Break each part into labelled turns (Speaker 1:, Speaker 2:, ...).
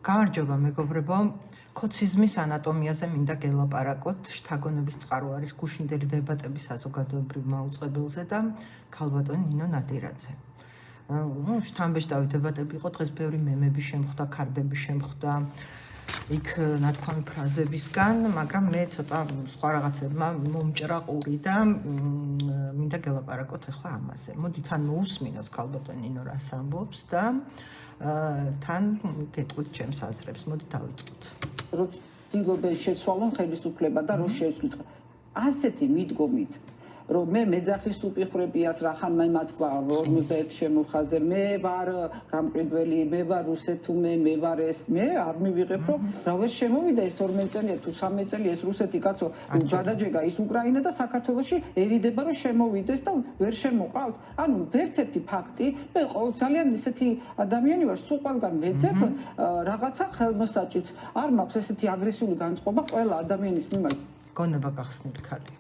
Speaker 1: გამარჯობა მეგობრებო, ქოციზმის ანატომიაზე მინდა გელაპარაკოთ. შთაგონების წყარო არის გუშინდელი დებატების საზოგადოებრივ მაუწყებელზე და ქალბატონი ნინო ნადირაძე. შთამბეჭდავი დებატები იყო, დღეს ბევრი მემები შემხვდა, ქარდები შემხვდა, იქ ნათქვამი ფრაზებისგან, მაგრამ მე ცოტა სხვა რაღაცებმა მომჭრა ყური და მინდა გელაპარაკოთ ახლა ამაზე. მოდით ან მოусმინოთ ქალბატონი ნინო რას ამბობს და თან გეტყვით ჩემს აზრებს. მოდი დავიწყოთ.
Speaker 2: Როცა დილობენ შეცვალონ ხელისუფლება და რო შევცვლით. ასეთი მიდგომით, რომ მე მეძახის უპიხრებიას რახან მათქვა 50 შემოხაზე, მე ვარ გამყიდველი, მე ვარ რუსეთუმე, მე ვარ ეს, მე არ მივიღებ, რომ რა ვერ შემოვიდა ეს 12 წელია თუ 13 წელი ეს რუსეთი კაცო გადაჯეგა ის უკრაინა და საქართველოში ერიდება რომ შემოვიდეს და ვერ შემოყავთ. ანუ ერთ-ერთი ფაქტი, მე ძალიან ისეთი ადამიანი ვარ, სულ ყველგან ვეძებ რაღაცა ხელმოსაჭიც. არ მაქვს ესეთი აგრესიული განწყობა ყველა ადამიანის მიმართ.
Speaker 1: გონება გახსნილი ხალხი.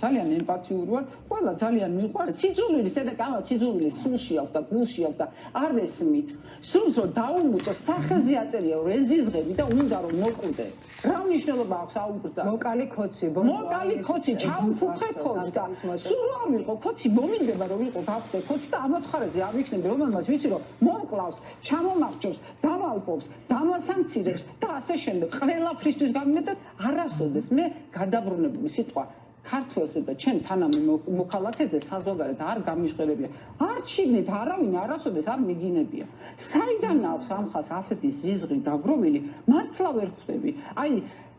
Speaker 2: ძალიან ემპათიური ვარ, ყველა ძალიან მიყვარს. სიძულვილი, სედაკამა სიძულვილი სულში აქვს და გულში აქვს და არ ესმით. სულს რომ დაუმუწო, სახეზე აწერია რეზიზღები და უნდა რომ მოკვდე. რა მნიშვნელობა აქვს აუბრდა?
Speaker 3: მოკალი ქოცი,
Speaker 2: მოკალი ქოცი, ჩაუფრთხე ქოცი და სულ არ ვიყო ქოცი, მომინდება რომ ვიყო გაფრთხე ქოცი და ამოთხარებზე არ ვიქნები რომელმაც ვიცი რომ მომკლავს, ჩამომახჭობს, დავალპობს, დამასანქცირებს და ასე შემდეგ. ყველაფრისთვის გამიმეტად არასოდეს მე გადაბრუნებული სიტყვა ქართველზე და ჩემ თანამე მოქალაქეზე საზოგადოებრივ არ გამიჟღერებია. არ ჩიგნით არავინ არასოდეს არ მიგინებია. საიდან აქვს ამ ხას ასეთი ზიზღი დაგროვილი, მართლა ვერ ხვდები. აი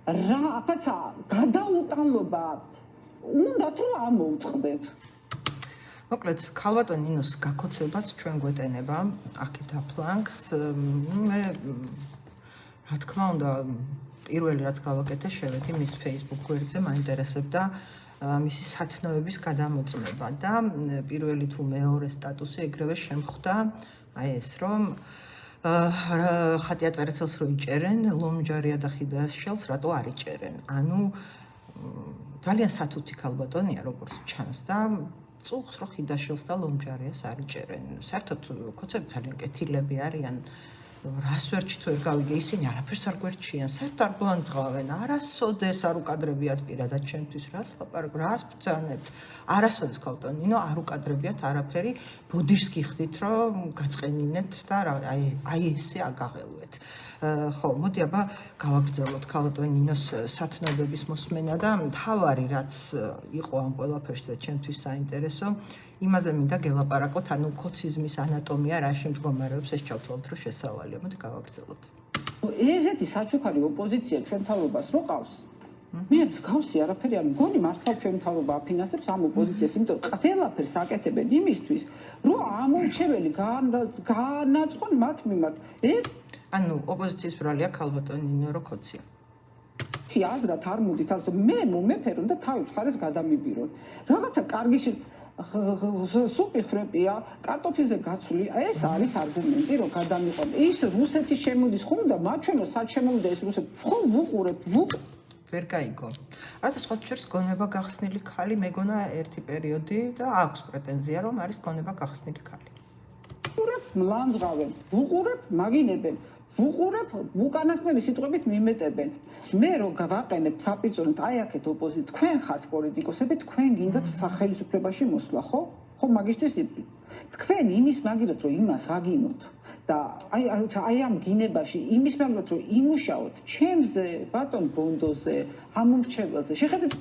Speaker 2: რაღაცა გადაუტანლობა უნდათ რომ ამოუწყდეთ.
Speaker 1: მოკლედ, ქალბატონ ნინოს გაქოცებაც ჩვენ გვეტენება აქეთ აფლანგს. მე რა თქმა უნდა პირველი რაც გავაკეთე, შევედი მის Facebook გვერდზე, მაინტერესებდა მისი სათნოების გადამოწმება და პირველი თუ მეორე სტატუსი ეგრევე შემხვდა აი ეს რომ ხატი აწერეთელს რო იჭერენ, ლომჯარია და ხიდაშელს რატო არ იჭერენ. ანუ ძალიან სათუთი ქალბატონია როგორც ჩანს და წუხს რო ხიდაშელს და ლომჯარიას არ იჭერენ. საერთოდ ქოცები ძალიან კეთილები არიან. რას ვერჩით ვერ გავიგე, ისინი არაფერს არ გვერჩიან, საერთოდ არ გლანძღავენ, არასოდეს არ უკადრებიათ პირადად ჩემთვის, რას ლაპარაკობ, რას ბრძანებთ, არასოდეს ქალბატონ ნინო არ უკადრებიათ არაფერი, ბოდიშს გიხდით, რომ გაწყენინეთ და აი ესე აგაღელვეთ. ხო, მოდი აბა გავაგრძელოთ ქალბატონ ნინოს სათნოების მოსმენა და მთავარი რაც იყო ამ ყველაფერში და ჩემთვის საინტერესო იმაზე მინდა გელაპარაკოთ, ანუ ქოციზმის ანატომია რაში მდგომარეობს, ეს ჩავთვალოთ, რომ შესავალია. მოდი გავაგრძელოთ.
Speaker 2: ესეთი საჩუქარი ოპოზიცია ჩვენ თავობას რო ყავს. მე მსგავსი არაფერი არ მგონი მართლა ჩვენ თავობა აფინანსებს ამ ოპოზიციას, იმიტომ რომ ყველაფერს აკეთებენ იმისთვის, რომ ამორჩეველი განაწყონ მათ მიმართ.
Speaker 1: ანუ ოპოზიციის ბრალია ქალბატონ ნინო რო ქოცია.
Speaker 2: აზრად არ მოდით, ასე მე მომეფერონ და თავის მხარეს გადამიბირონ. რაღაცა კარგი სუპიხრებია, კარტოფილზე გაცვლი, ეს არის არგუმენტი, რომ გადამიყონ. ის რუსეთის შემოდის ხომ და მათ ჩვენო სად შემოვიდა ეს რუსეთი? ხო ვუყურებ,
Speaker 1: ვერ გაიგო. რათა სხვა შორს გონება გახსნილი ხალი, მეგონა ერთი პერიოდი და აქვს პრეტენზია, რომ არის გონება გახსნილი ხალი.
Speaker 2: ვუყურებ, მლანძღავენ, ვუყურებ, მაგინებენ. ვუყურებ, უკანასკნელი სიტყვებით მიმეტებენ. მე რო გავაყენებ საპირწონეთ, აი აქეთ ოპოზიცია, თქვენ ხართ პოლიტიკოსები, თქვენ გინდათ სახელმწიფოებაში მოსვლა, ხო? ხო, მაგისტრის თქვენ იმის მაგილოთ, რომ იმას აგინოთ და აი ამ გინებაში იმის მაგილოთ, რომ იმუშაოთ ჩემზე, ბატონ ბონდოზე, ამომრჩეველზე. შეხედეთ,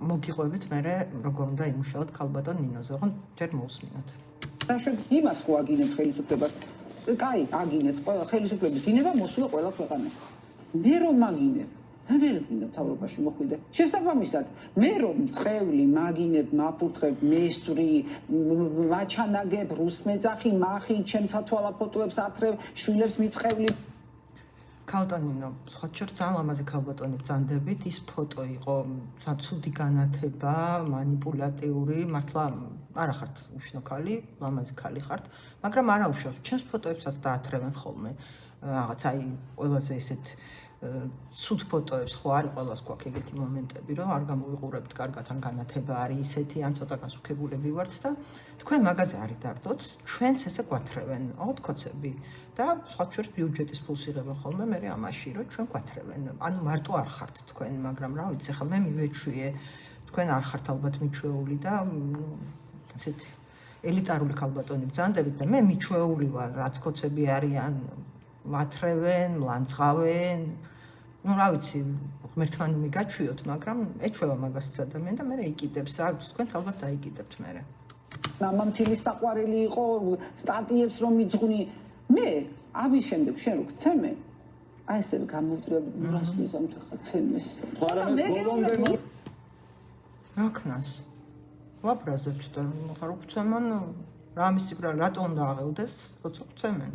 Speaker 1: მოგიყვებით მე როგორ უნდა იმუშაოთ ქალბატონ ნინოზე, ხო? ჯერ მოусმინოთ.
Speaker 2: იმას ხო აგინებთ ხელისუფლებას? კაი, აგინეთ ყველა ხელისუფლების გინება მოსულა ყველა ქვეყანაში. მე რომ მაგინებ, ვერ გინდა თავრობაში მოხვიდე. შესაბამისად, მე რომ მწყევლი, მაგინებ, მაფურთხებ, მესვრი, მაჩანაგებ, რუსმეძახი, მახი, ჩემს ათვალა ფოტოებს ათრევ, შვილებს მიწყევლი.
Speaker 1: ქალბატონ ნინო, სხვა შორს ძალიან ლამაზი ქალბატონი ბრძანდებით, ის ფოტო იყო ცუდი განათება, მანიპულატიური, მართლა არა ხართ უშნო ქალი, ლამაზი ქალი ხართ, მაგრამ არა უშავს, ჩემს ფოტოებსაც დაათრევენ ხოლმე. რაღაც აი ყველაზე ისეთ ცუდ ფოტოებს ხო არის ყველას გვაქვს ეგეთი მომენტები რომ არ გამოვიყურებთ კარგად ან განათება არის ისეთი ან ცოტა გასუქებულები ვართ და თქვენ მაგაზე არ იდარდოთ ჩვენც ესე გვათრევენ ოთკოცები და სხვა შორის ბიუჯეტის ფულს იღებენ ხოლმე მე ამაში რომ ჩვენ გვათრევენ ანუ მარტო არ ხართ თქვენ მაგრამ რა ვიცი ხა მე მივეჩვიე თქვენ არ ხართ ალბათ მიჩვეული და ესეთი ელიტარული ქალბატონი ბრძანდებით და მე მიჩვეული ვარ რაც კოცები არიან მათრევენ ლანძღავენ ну რა ვიცი ღმერთმანი მიგაჩვიოთ მაგრამ ეჩვევა მაგასაც ადამიანი და მე იკიდებს რა ვიცი თქვენც ალბათ დაიკიდებთ მე
Speaker 2: მამამთილის საყვარელი იყო სტატიებს რომ მიძღვნი მე ამის შემდეგ შენ რო გცემე აი ესე გამოვწრიალ მურასლის ამთხა ცემეს
Speaker 3: ხარამეს ბოლომდე
Speaker 1: რაკნას ვაბრაზებთ და ხარ უცემან რამისი ბრა რატომ უნდა აღელდეს როცა გცემენ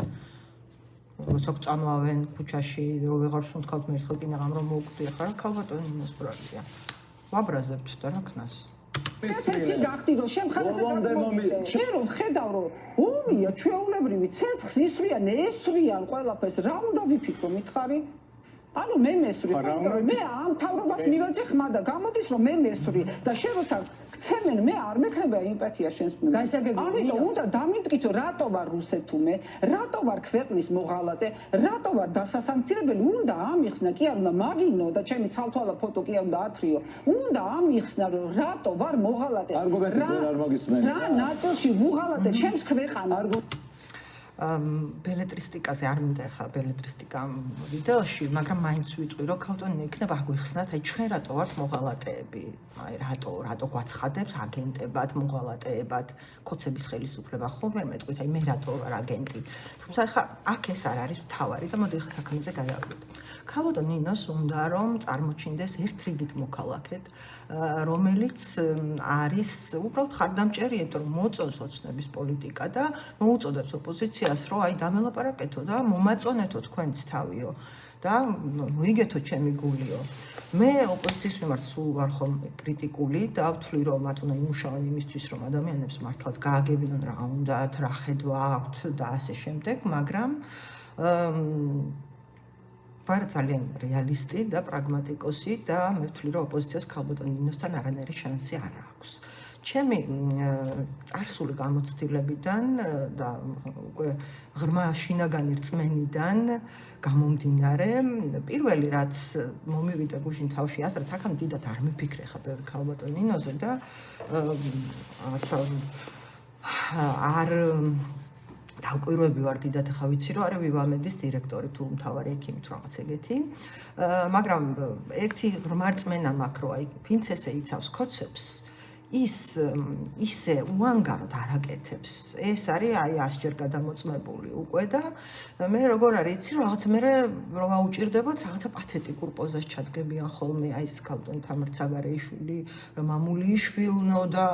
Speaker 1: როცა წამლავენ ქუჩაში რო ვეღარ შუნთქავთ მე ერთხელ კიდე ამ რომ მოვკვდი ხარ ქალბატონი იმას ბრალია ვაბრაზებთ და რაკნას
Speaker 2: ეს გახდი რომ შენ ხარაზე გამომიდე შენ რომ ხედავ რომ ომია ჩვეულებრივი ცეცხლს ისვრიან ესვრიან ყველაფერს რა უნდა ვიფიქრო მითხარი ანუ მე მესვრი მე ამ თავრობას მივაჭე ხმა და გამოდის რომ მე მესვრი და შენ როცა გცემენ მე არ მექნება იმპათია შენს მიერ ამიტომ უნდა დამიმტკიცო რატო ვარ რუსეთუმე რატო ვარ ქვეყნის მოღალატე რატო ვარ დასასანქცირებელი უნდა ამიხსნა კი არ უნდა მაგინო და ჩემი ცალთვალა ფოტო კი არ უნდა ათრიო უნდა ამიხსნა რომ რატო ვარ მოღალატე რა ნაწილში ვუღალატე ჩემს ქვეყანას ბელეტრისტიკაზე არ მინდა ხა ბელეტრისტიკა ვიდეოში, მაგრამ მაინც ვიტყვი რომ ქალბატონი იქნება აგვიხსნათ, აი ჩვენ რატო ვართ მოღალატეები? აი რატო გვაცხადებს აგენტებად, მოღალატეებად, კოცების ხელისუფლება ხო ვერ მეტყვით, აი მე რატო ვარ აგენტი? თუმცა ხა აქ ეს არ არის მთავარი და მოდი ხა საქმეზე გავიაროთ. ქალბატონ ნინოს უნდა რომ წარმოჩინდეს ერთ რიგით მოქალაქედ, რომელიც არის უბრალოდ ხარდამჭერი, იმიტომ რომ მოწონს ოცნების პოლიტიკა და მოუწოდებს ოპოზიციას რომ აი დამელაპარაკეთო და მომაწონეთო თქვენც თავიო და მოიგეთო ჩემი გულიო. მე ოპოზიციის მიმართ სულ ვარ ხოლმე კრიტიკული და ვთვლი რომ მათ უნდა იმუშაონ იმისთვის რომ ადამიანებს მართლაც გააგებინონ რა უნდათ, რა ხედვა აქვთ და ასე შემდეგ, მაგრამ ვარ ძალიან რეალისტი და პრაგმატიკოსი და მე ვთვლი რომ ოპოზიციას ქალბატონ ნინოსთან არანაირი შანსი არ აქვს. ჩემი წარსული გამოცდილებიდან და უკვე ღრმა შინაგანი რწმენიდან გამომდინარე, პირველი რაც მომივიდა გუშინ თავში აზრად, აქამდე დიდად არ მიფიქრე ხა ბევრი ქალბატონ ნინოზე და რაღაცა არ დავკვირვები ვარ დიდად ხა ვიცი რომ არის ვივამედის დირექტორი თუ მთავარი ექიმი თუ რაღაც ეგეთი მაგრამ ერთი ღრმა რწმენა მაქვს რომ აი ვინც ესე იცავს კოცებს ის ისე უანგაროდ არ აკეთებს. ეს არის აი 100-ჯერ გადამოწმებული უკვე და მე როგორ არის იცი რომ რაღაც მე რომ აუჭირდებათ რაღაცა პათეტიკურ პოზას ჩადგებიან ხოლმე აი ეს ქალბატონი თამარ ცაგარეიშვილი რომ მამულიშვილნო და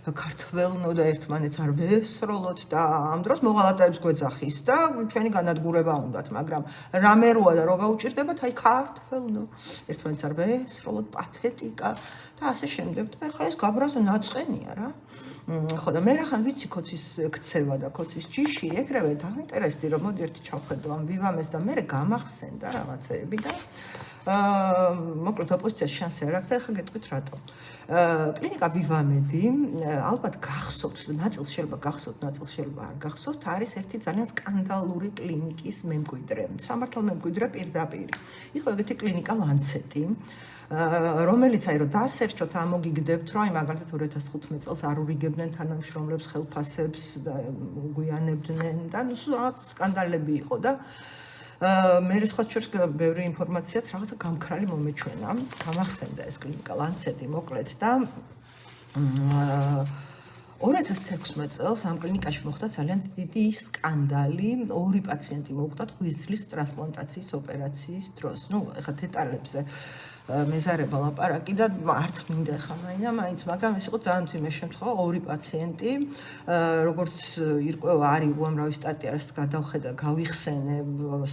Speaker 2: ქართველნო და ერთმანეთს არ ვესროლოთ და ამ დროს მოღალატეებს გვეძახის და ჩვენი განადგურება უნდათ მაგრამ რამე როა და რო გაუჭირდებათ აი ქართველნო ერთმანეთს არ ვესროლოთ პათეტიკა და ასე შემდეგ და ხა ეს გაბრაზო ნაწყენია რა. ხო და მე რახან ვიცი კოცის ქცევა და კოცის ჯიში ეგრევე დაინტერესდი რომ მოდი ერთი ჩავხედო ამ ვივამეს და მე გამახსენდა რაღაცეები და მოკლედ ოპოზიციას შანსი არ აქვს და ხა გეტყვით რატო. კლინიკა ვივამედი ალბათ გახსოვთ ნაწილს შეიძლება გახსოვთ ნაწილს შეიძლება არ გახსოვთ არის ერთი ძალიან სკანდალური კლინიკის მემკვიდრე სამართალ მემკვიდრე პირდაპირ იყო ეგეთი კლინიკა ლანცეტი რომელიც აი რომ დაასერჩოთ ამოგიგდებთ რომ აი მაგალითად 2015 წელს არ ურიგებდნენ თანამშრომლებს ხელფასებს და უგვიანებდნენ და ნუ რაღაც სკანდალები იყო და მე სხვა შორის ბევრი ინფორმაციაც რაღაცა გამქრალი მომეჩვენა გამახსენდა ეს კლინიკა ლანცეტი მოკლედ და 2016 წელს ამ კლინიკაში მოხდა ძალიან დიდი სკანდალი ორი პაციენტი მოუხდათ ღვიძლის ტრანსპლანტაციის ოპერაციის დროს ნუ ეხლა დეტალებზე მეზარება ლაპარაკი და არც მინდა ხა მაინც მაგრამ ეს იყო ძალიან მძიმე შემთხვევა ორი პაციენტი როგორც ირკვევა არის უამრავი სტატია რაც გადავხედა გავიხსენე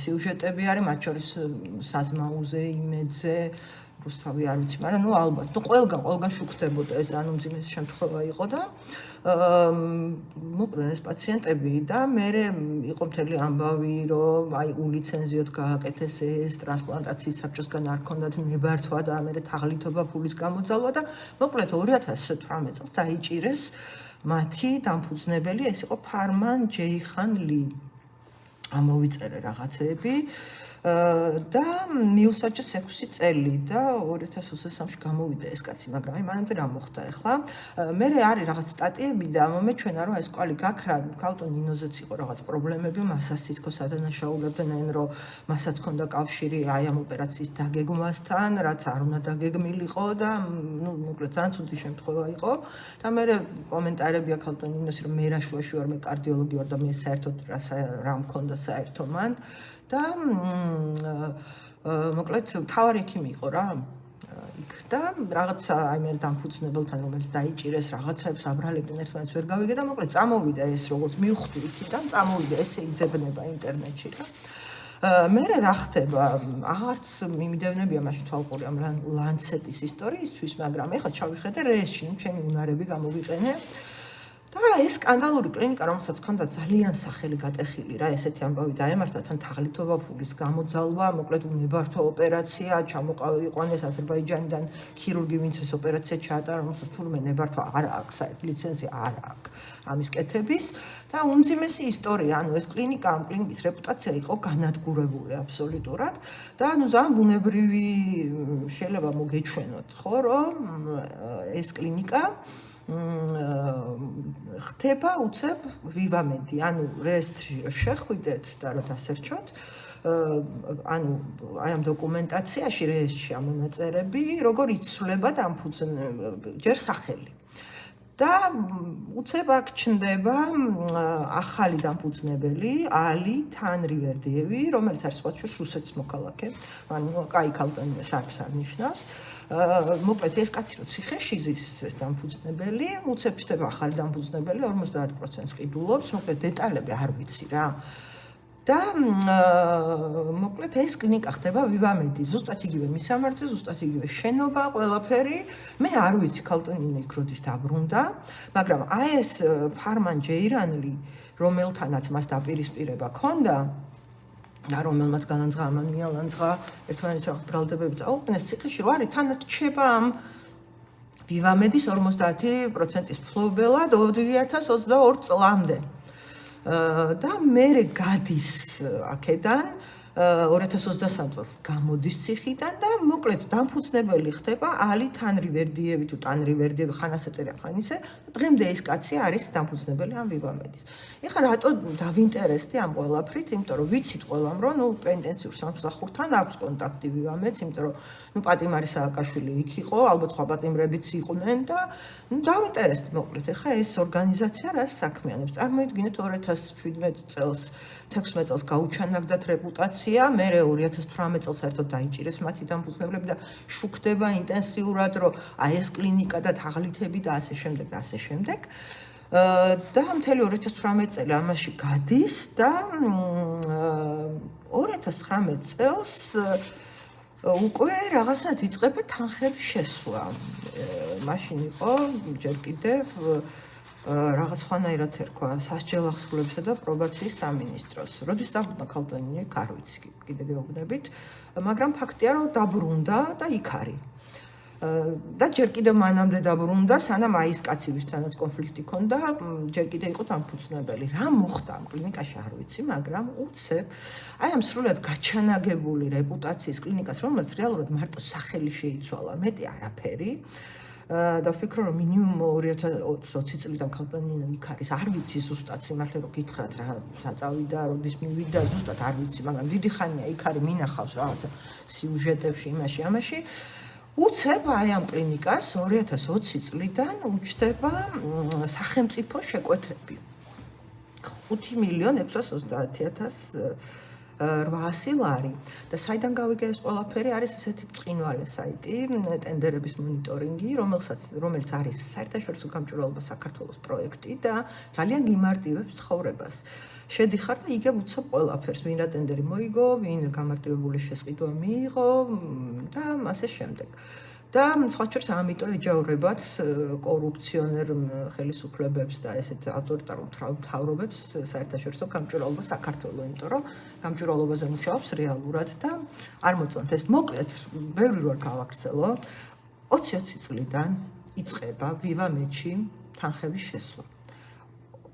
Speaker 2: სიუჟეტები არის მათ შორის საზმაუზე იმედზე
Speaker 1: რუსთავი არ ვიცი, მაგრამ ალბათ, ყველგან შუქდებოდა ეს, მძიმე შემთხვევა იყო და მოკლედ ეს პაციენტები და მე იყო მთელი ამბავი, რომ ულიცენზიოდ გააკეთეს ეს ტრანსპლანტაციის საბჭოსგან არ ქონდათ ნებართვა და მე თაღლითობა ფულის გამოძალვა და მოკლედ 2018 წელს დაიჭირეს მათი დამფუძნებელი, ეს იყო ფარმან ჯეიხან ლი. ამოვიწერე რაღაცები და მიუსაჯეს 6 წელი და 2023-ში გამოვიდა ეს კაცი, მაგრამ აი მანამდე რა მოხდა ახლა? მე არის რაღაც სტატიები და მომე ჩვენა რომ ეს კვალი გაქრა, ქალტო ნინოზეც იყო რაღაც პრობლემები, მასაც თითქოს ადანაშაულებდნენ, რომ მასაც ჰქონდა კავშირი აი ამ ოპერაციის დაგეგმვასთან, რაც არ უნდა დაგეგმილიყო და მოკლედ ძალიან ცუდი შემთხვევა იყო და მე კომენტარებია ქალტო ნინოსი რომ მე რა შუაში ვარ, მე კარდიოლოგი ვარ და მე საერთოდ რა მქონდა საერთო მან და მოკლედ თავარი ექიმი იყო რა იქ და რაღაცა აი მე დამფუძნებელთან რომელიც დაიჭირეს რაღაცებს აბრალებდნენ ერთმანეთს ვერ გავიგე და მოკლედ წამოვიდა ეს როგორც მივხვდი იქიდან წამოვიდა ესე იძებნება ინტერნეტში რა მე რა ხდება აღარც მიმდევნებია მაშინ თვალყური ამ ლანცეტის ისტორიისთვის მაგრამ ეხლა ჩავიხედე რეესში ჩემი უნარები გამოვიყენე და ეს სკანდალური კლინიკა, რომელსაც ჰქონდა ძალიან სახელი გატეხილი რა, ესეთი ამბავი დაემართა თან თაღლითობა ფულის გამოძალვა, მოკლედ უნებართვა ოპერაცია, ჩამოყვანეს აზერბაიჯანიდან ქირურგი, ვინც ეს ოპერაცია ჩაატარა, რომელსაც თურმე ნებართვა არ აქვს, ლიცენზია არ აქვს ამის კეთების და უმძიმესი ისტორია, ანუ ეს კლინიკა, ამ კლინიკის რეპუტაცია იყო განადგურებული აბსოლუტურად და ანუ ძალიან ბუნებრივი შეიძლება მოგეჩვენოთ, ხო, რომ ეს კლინიკა ხდება უცებ ვივამედი, ანუ რეესტრში შეხვიდეთ და რა დასერჩოთ, ანუ აი ამ დოკუმენტაციაში რეესტრში ამონაწერები, როგორ იცვლება დამფუძნებელი, ჯერ სახელი. და უცებ აქ ჩნდება ახალი დამფუძნებელი ალი თანრივერდიევი, რომელიც არის სხვა რუსეთის მოქალაქე, ანუ კაი ქალტონია საქმეს არ ნიშნავს. მოკლედ ეს კაცი რო ციხეში ზის ეს დამფუძნებელი, უცებ ჩნდება ახალი დამფუძნებელი 50%-ს ყიდულობს, მოკლედ დეტალები არ ვიცი რა. და მოკლედ ეს კლინიკა ხდება ვივამედი, ზუსტად იგივე მისამართზე, ზუსტად იგივე შენობა, ყველაფერი. მე არ ვიცი ქალტონინო იქ როდის დაბრუნდა, მაგრამ აი ეს ფარმან ჯეირანლი, რომელთანაც მას დაპირისპირება ჰქონდა და რომელმაც განანძღა ამან მიალანძღა ერთმანეთის რაღაც ბრალდებები წაუყენეს ციხეში, რო არის თანაც რჩება ამ ვივამედის 50%-ის ფლობელად 2022 წლამდე. და მე გადის აქედან 2023 წელს გამოდის ციხიდან და მოკლედ დამფუძნებელი ხდება ალი თანრივერდიევი თუ ტანრივერდიევი ხან ასეწერია ხან ისე და დღემდე ეს კაცი არის დამფუძნებელი ამ ვივამედის. ეხლა რატო დავინტერესდი ამ ყველაფრით, იმიტომ რომ ვიცით ყველამ რომ პენტენციურ სამსახურთან აქვს კონტაქტი ვივამედს, იმიტომ რომ პატიმარი სააკაშვილი იქ იყო, ალბათ სხვა პატიმრებიც იყვნენ და დავინტერესდი მოკლედ. ეხლა ეს ორგანიზაცია რა საქმიანობს? წარმოიდგინეთ 2017 წელს 16 წელს გაუჩანაგდათ რეპუტაცია, მე 2018 წელს საერთოდ დაიჭირეს მათი დამფუძნებლები და შუქდება ინტენსიურად, რომ აი ეს კლინიკა და თაღლითები და ასე შემდეგ და ასე შემდეგ. და მთელი 2018 წელი ამაში გადის და 2019 წელს უკვე რაღაცნაირად იწყება თანხების შესვლა. მაშინ იყო ჯერ კიდევ რაღაც სხვანაირად ერქვა სასჯელახსრულებისა და პრობაციის სამინისტროს. როდის დაბრუნდა ქალტონინო იქ არ ვიცი, კიდე გეუბნებით, მაგრამ ფაქტია რომ დაბრუნდა და იქ არის. და ჯერ კიდევ მანამდე დაბრუნდა, სანამ აი ეს კაცი ვისთანაც კონფლიქტი ჰქონდა, ჯერ კიდევ იყო დამფუძნებელი. რა მოხდა ამ კლინიკაში არ ვიცი, მაგრამ უცებ აი ამ სრულად გაჩანაგებული რეპუტაციის კლინიკას, რომელსაც რეალურად მარტო სახელი შეიცვალა, მეტი არაფერი. და ვფიქრობ რომ მინიმუმ 2020 წლიდან ქალტონინო იქ არის, არ ვიცი ზუსტად სიმართლე რომ გითხრათ რა საწავიდა, როდის მივიდა, ზუსტად არ ვიცი, მაგრამ დიდი ხანია იქ არის, მინახავს რაღაცა სიუჟეტებში, იმაში, ამაში. უცებ აი ამ კლინიკას 2020 წლიდან უჩნდება სახელმწიფო შეკვეთები. 5.630.000 800 ლარი და საიდან გავიგე ეს ყველაფერი არის ესეთი ბრწყინვალე საიტი ტენდერების მონიტორინგი რომელიც არის საერთაშორისო გამჭვირვალობა საქართველოს პროექტი და ძალიან გიმარტივებს ცხოვრებას შედიხარ და იგებ უცებ ყველაფერს ვინ რა ტენდერი მოიგო ვინ გამარტივებული შესყიდვა მიიღო და ასე შემდეგ და სხვა შორის ამიტომ ეჯავრებათ კორუფციონერ ხელისუფლებებს და ესეთ ავტორიტარულ მთავრობებს საერთაშორისო გამჭვირვალობა საქართველოს, იმიტომ რომ გამჭვირვალობაზე მუშაობს რეალურად და არ მოწონთ ეს მოკლედ ბევრი როარ გავაგრძელო 20-20 წლიდან იწყება ვივამეთში თანხების შესვლა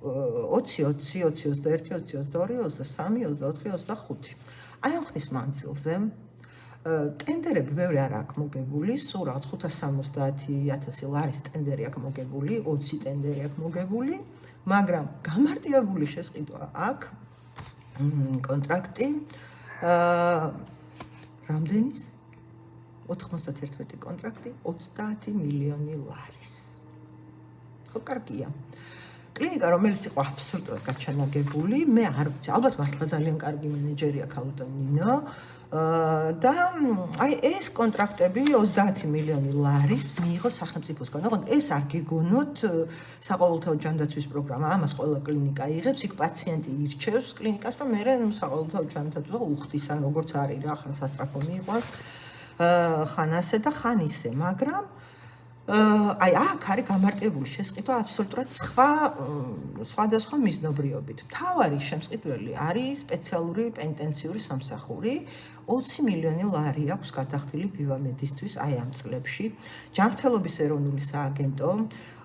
Speaker 1: 20-20, 21, 22, 23, 24, 25 აი ამ ხნის მანძილზე ტენდერები ბევრი არ აქვს მოგებული, სულ რაღაც 570.000 ლარის ტენდერი აქვს მოგებული, 20 ტენდერი აქვს მოგებული, მაგრამ გამარტივებული შესყიდვა აქვს კონტრაქტი რამდენის 91 კონტრაქტი 30 მილიონი ლარის. ხო, კარგია. კლინიკა რომელიც იყო აბსოლუტურად გაჩანაგებული, მე არ ვიცი, ალბათ მართლა ძალიან კარგი მენეჯერია ქალბატონ ნინო და აი ეს კონტრაქტები 30 მილიონი ლარის მიიღო სახელმწიფოსგან. ოღონდ ეს არ გიგონოთ საყოველთაო ჯანდაცვის პროგრამა. ამას ყველა კლინიკა იღებს, იქ პაციენტი ირჩევს კლინიკას და მე საყოველთაო ჯანდაცვა უხდის, ან როგორც არის რა, ხან სასწრაფო მიიღოს, ხან ასე და ხან ისე, მაგრამ აი აქ არის გამარტივებული შესყიდვა აბსოლუტურად სხვადასხვა მიზნობრიობით. მთავარი შემსყიდველი არის სპეციალური პენიტენციური სამსახური 20 მილიონი ლარი აქვს გადახდილი ვივამედისთვის აი ამ წლებში. ჯანმრთელობის ეროვნული სააგენტო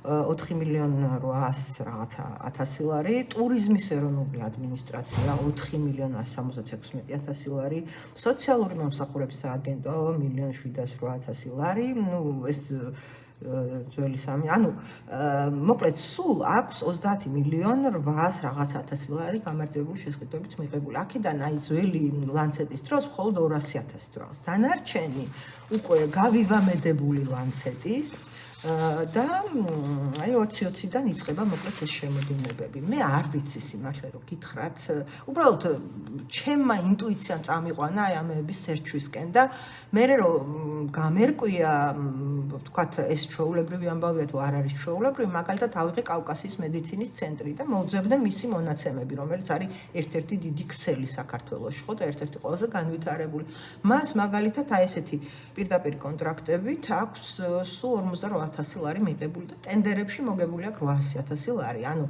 Speaker 1: 4 მილიონ 800 რაღაცა 1000 ლარი, ტურიზმის ეროვნული ადმინისტრაცია 4 მილიონ 176.000 ლარი, სოციალური მომსახურების სააგენტო 1.708.000 ლარი, ну ეს ძველი სამი, ანუ მოკლედ სულ აქვს 30 მილიონ 800 რაღაცა 1000 ლარი გამარტივებული შესყიდვებით მიღებული. აქედან აი ძველი ლანცეტის დროს მხოლოდ 200.000 რაღაც. დანარჩენი უკვე გავივამედებული ლანცეტის და აი 20-20-დან იწყება მოკლედ ეს შემოდინებები. მე არ ვიცი სიმართლე რომ გითხრათ, უბრალოდ ჩემმა ინტუიციამ წამიყვანა აი ამების სერჩვისკენ და მე რომ გამერკვია ვთქვათ ეს ჩვეულებრივი ამბავია თუ არ არის ჩვეულებრივი, მაგალითად ავიღე კავკასიის მედიცინის ცენტრი და მოვძებნე მისი მონაცემები, რომელიც არის ერთ-ერთი დიდი ქსელი საქართველოში, ხო და ერთ-ერთი ყველაზე განვითარებული. მას მაგალითად აი ესეთი პირდაპირ კონტრაქტებით აქვს სულ 48.000 ლარი მიღებული და ტენდერებში მოგებული აქვს 800.000 ლარი. ანუ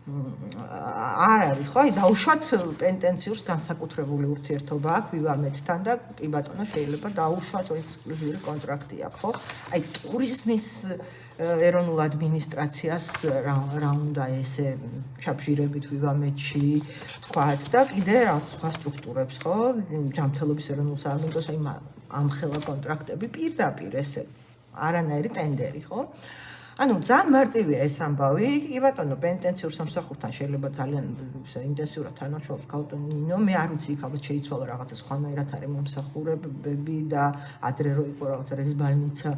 Speaker 1: არ არის ხო, აი დაუშვათ პენტენციურს განსაკუთრებული ურთიერთობა აქვს ვივამეთთან და კი ბატონო შეიძლება დაუშვათ ექსკლუზიური კონტრაქტი აქვს, ხო? აი ტურიზმის ეროვნულ ადმინისტრაციას რა უნდა ესე ჩაბჟირებით ვივამეთში თქვათ და კიდე რაღაც სხვა სტრუქტურებს, ხო? ჯანმრთელობის ეროვნულ სააგენტოს აი ამხელა კონტრაქტები პირდაპირ ესე არანაირი ტენდერი, ხო? ანუ ძალიან მარტივია ეს ამბავი. კი ბატონო, პენიტენციურ სამსახურთან შეიძლება ძალიან ინტენსიურად თანამშრომლობს ქალბატონ ნინო. მე არ ვიცი, იქ ალბათ შეიცვალა რაღაცა სხვანაირად არის მომსახურებები და ადრე რო იყო რაღაცა რეზბალნიცა,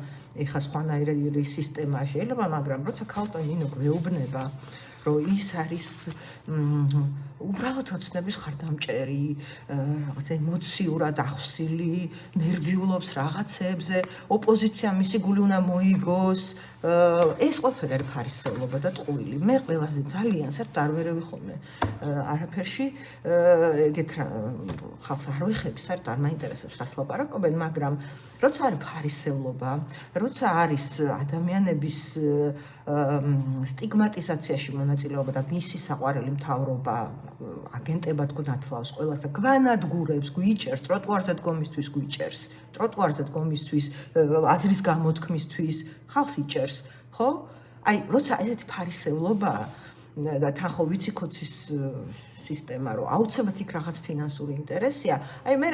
Speaker 1: ეხა სხვანაირი სისტემა შეიძლება, მაგრამ როცა ქალბატონ ნინო გვეუბნება რომ ის არის უბრალოდ ოცნების ხარდამჭერი, რაღაც ემოციურად ახსილი, ნერვიულობს რაღაცებზე, ოპოზიცია მისი გული უნდა მოიგოს. ეს ყველაფერი არის ფარისეულობა და ტყუილი. მე ყველაზე ძალიან საერთოდ არ ვერევი ხოლმე არაფერში ეგეთ ხალხს არ ვეხები, საერთოდ არ მაინტერესებს რას ლაპარაკობენ, მაგრამ როცა არის ფარისეულობა, როცა არის ადამიანების სტიგმატიზაციაში მონაწილეობა და მისი საყვარელი მთავრობა აგენტებად გნათლავს ყველას და გვანადგურებს, გვიჭერს, ტროტუარზე დგომისთვის გვიჭერს, ტროტუარზე დგომისთვის, აზრის გამოთქმისთვის, ხალხს იჭერს, ხო? აი, როცა ესეთი ფარისეულობაა და თან ხო ვიცი ქოცის სისტემა, რომ აუცილებლად იქ რაღაც ფინანსური ინტერესია, აი მე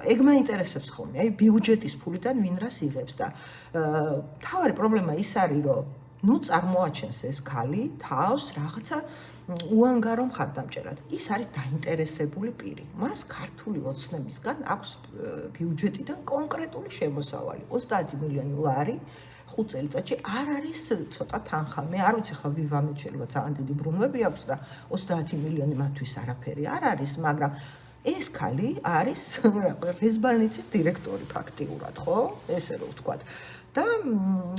Speaker 1: ეგ მაინტერესებს ხოლმე, აი ბიუჯეტის ფულიდან ვინ რას იღებს და მთავარი პრობლემა ის არის, რომ ნუ წარმოაჩენს ეს ქალი თავს რაღაცა უანგარო მხარდამჭერად. ის არის დაინტერესებული პირი. მას ქართული ოცნებისგან აქვს ბიუჯეტიდან კონკრეტული შემოსავალი. 30 მილიონი ლარი 5 წელიწადში არ არის ცოტა თანხა. მე არ ვიცი ხა ვივამეთ შეიძლება ძალიან დიდი ბრუნვები აქვს და 30 მილიონი მათთვის არაფერი არ არის, მაგრამ ეს ქალი არის რეზბალნიცის დირექტორი ფაქტიურად, ხო? ესე რომ ვთქვათ. და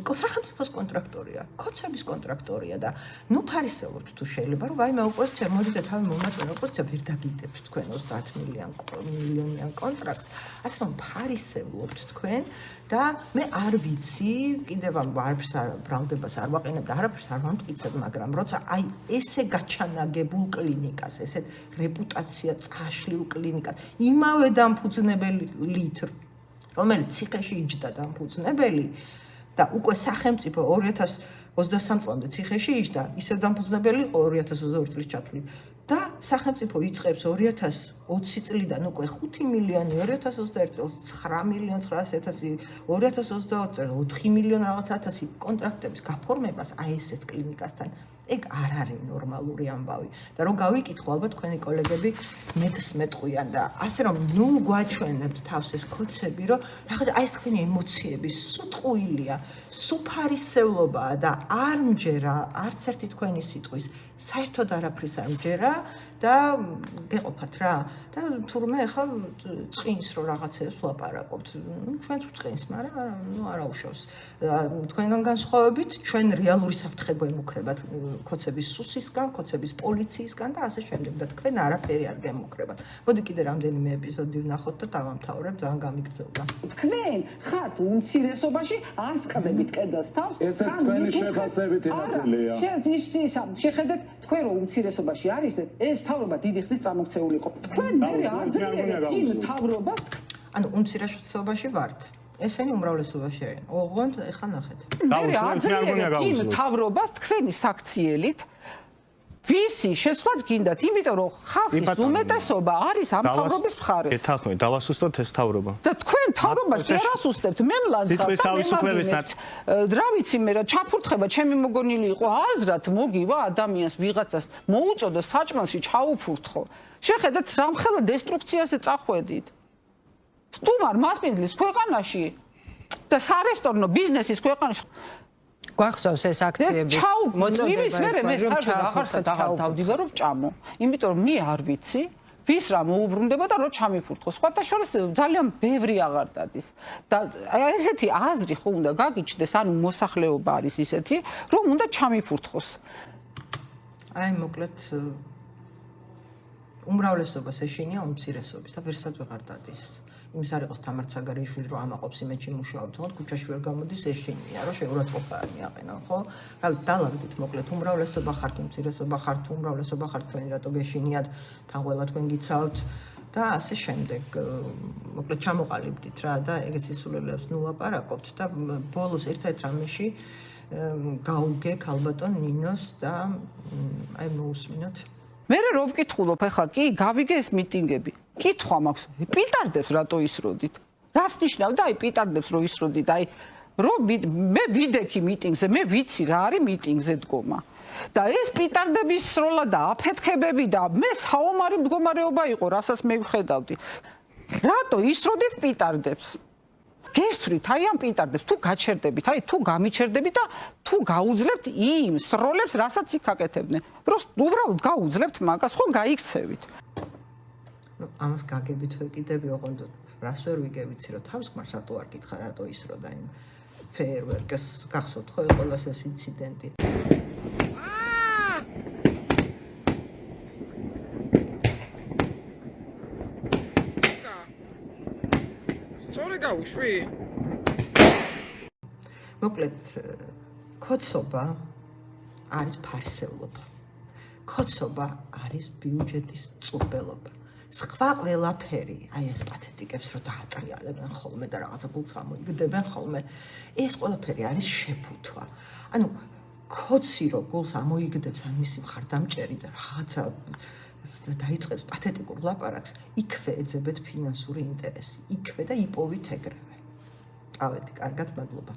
Speaker 1: სახელმწიფოს კონტრაქტორია, კოცების კონტრაქტორია და ნუ ფარისეულობთ თუ შეიძლება რომ ვაიმე ოპოზიცია მოდით და თავი მომაწონე ოპოზიცია ვერ დაგიდებთ თქვენ 30 მილიონიან კონტრაქტს, ასე რომ ფარისეულობთ თქვენ და მე არ ვიცი, კიდევ არაფერს ბრალდებას არ ვაყენებ და არაფერს არ ვამტკიცებ, მაგრამ როცა აი ესე გაჩანაგებულ კლინიკას, ესეთ რეპუტაცია წაშლილ კლინიკას, იმავე დამფუძნებელით რომელიც ციხეში იჯდა დამფუძნებელი და უკვე სახელმწიფო 2023 წლამდე ციხეში იჯდა, ისევ დამფუძნებელი იყო 2022 წლის ჩათვლით და სახელმწიფო იწყებს 2020 წლიდან უკვე 5 მილიონი 2021 წელს 9 მილიონ 900.000 2022 წელს 4 მილიონ რაღაც ათასი კონტრაქტების გაფორმებას აი ესეთ კლინიკასთან ეგ არ არის ნორმალური ამბავი და რომ გავიკითხო ალბათ თქვენი კოლეგები მეტს მეტყვიან და ასე რომ ნუ გვაჩვენებთ თავს ეს კოცები რომ რაღაც აი ეს თქვენი ემოციები სუტყუილია სუფარისევლობაა და არ მჯერა არც ერთი თქვენი სიტყვის საერთოდ არაფრის არ მჯერა და გეყოფათ რა და თურმე ახლა წინს რომ რაღაცებს ვლაპარაკობთ ჩვენც ვწყინს მაგრამ ნუ არა უშავს თქვენგან განსხვავებით ჩვენ რეალური საფრთხე გვემუქრებათ კოცების სუსისგან, კოცების პოლიციისგან და ასე შემდეგ და თქვენ არაფერი არ გემუქრებათ. მოდი კიდე რამდენიმე ეპიზოდი ვნახოთ და დავამთავრებ, ძალიან გამიგრძელდა.
Speaker 2: თქვენ ხართ უმცირესობაში ასკდებით კედას თავს.
Speaker 3: ესეც თქვენი შეფასებითი ნაწილია.
Speaker 2: შეხედეთ თქვენ რომ უმცირესობაში არისეთ, ეს მთავრობა დიდი ხნის წამოქცეული იყო. თქვენ მე აძლიერებთ იმ მთავრობას.
Speaker 1: ანუ უმცირესობაში ვართ. ესენი უმრავლესობაში არიან. ოღონდ ეხლა ნახეთ.
Speaker 2: მე აძლიერებთ იმ მთავრობას თქვენი საქციელით. ვისი შესვლაც გინდათ, იმიტომ რომ ხალხის უმეტესობა არის ამ მთავრობის მხარეს.
Speaker 4: ეთანხმებით, დავასუსტოთ ეს მთავრობა.
Speaker 2: და თქვენ მთავრობას კი არ ასუსტებთ, მე მლანძღავ და
Speaker 4: თავისუფლებისთან.
Speaker 2: რა ვიცი მე რა ჩაფურთხება ჩემი მოგონილი იყო აზრად მოგივა ადამიანს ვიღაცას მოუწოდო საჭმელში ჩაუფურთხო. შეხედეთ სამხელა დესტრუქციაზე წახვედით. სტუმარ მასპინძლის ქვეყანაში და სარესტორნო ბიზნესის ქვეყანაში
Speaker 5: გვახსოვს ეს აქციები
Speaker 2: მოწოდება რომ ჩავდივარ რომ ჭამო იმიტომ რომ მე არ ვიცი ვის რა მოუბრუნდება და რო ჩამიფურთხო სხვათა შორის ძალიან ბევრი აღარ დადის და ესეთი აზრი ხო უნდა გაგიჩნდეს ანუ მოსახლეობა არის ისეთი რომ უნდა ჩამიფურთხოს
Speaker 1: აი მოკლედ უმრავლესობას ეშინია უმცირესობის და ვერსაც ვეღარ დადის იმის არ იყოს თამარ ცაგარიშვილი რომ ამაყობს იმეთში მუშაობ თქო ქუჩაში ვერ გამოდის ეშინია რომ შეურაცხყოფა არ მიაყენო ხო რა ვიცი დალაგდით მოკლედ უმრავლესობა ხართ უმცირესობა ხართ უმრავლესობა ხართ ჩვენი რატო გეშინიათ თან ყველა თქვენ გიცავთ და ასე შემდეგ მოკლედ ჩამოყალიბდით რა და ეგეც ისულელებს ნუ ლაპარაკობთ და ბოლოს ერთ-ერთ რამეში გაუგე ქალბატონ ნინოს და აი მოусმინოთ
Speaker 2: მე რო ვკითხულობ ახლა კი გავიგე ეს მიტინგები კითხვა მაქვს პიტარდებს რატო ისროდით რას ნიშნავდა აი პიტარდებს რო ისროდით აი რომ მე ვიდექი მიტინგზე მე ვიცი რა არის მიტინგზე დგომა და ეს პიტარდების სროლა და აფეთქებები და მე საომარი მდგომარეობა იყო რასაც მე ვხედავდი რატო ისროდით პიტარდებს გესწრით აი ამ პიტარდებს თუ გაჩერდებით აი თუ გამიჩერდებით და თუ გაუძლებთ იმ სროლებს რასაც იქ აკეთებდნენ უბრალოდ გაუძლებთ მაგას ხო გაიქცევით
Speaker 1: ამას გაგებით ვეკიდები ოღონდ რას ვერ ვიგებიცი რომ თავის ხმარს რატო არ გითხარ რატო ისროდა იმ ფეერვერკს გახსოვთ ხო ყველას ეს ინციდენტი
Speaker 2: სწორი გავიშვი
Speaker 1: მოკლედ კოცობა არის ფარისევლობა კოცობა არის ბიუჯეტის წურბელობა სხვა ყველაფერი აი ეს პათეტიკებს რომ დაატრიალებენ ხოლმე და რაღაცა გულს ამოიგდებენ ხოლმე ეს ყველაფერი არის შეფუთვა ანუ კოცი რო გულს ამოიგდებს ან მისი მხარდამჭერი და რაღაცა დაიწყებს პათეტიკურ ლაპარაკს იქვე ეძებეთ ფინანსური ინტერესი იქვე და იპოვით ეგრევე წავედი კარგად მადლობა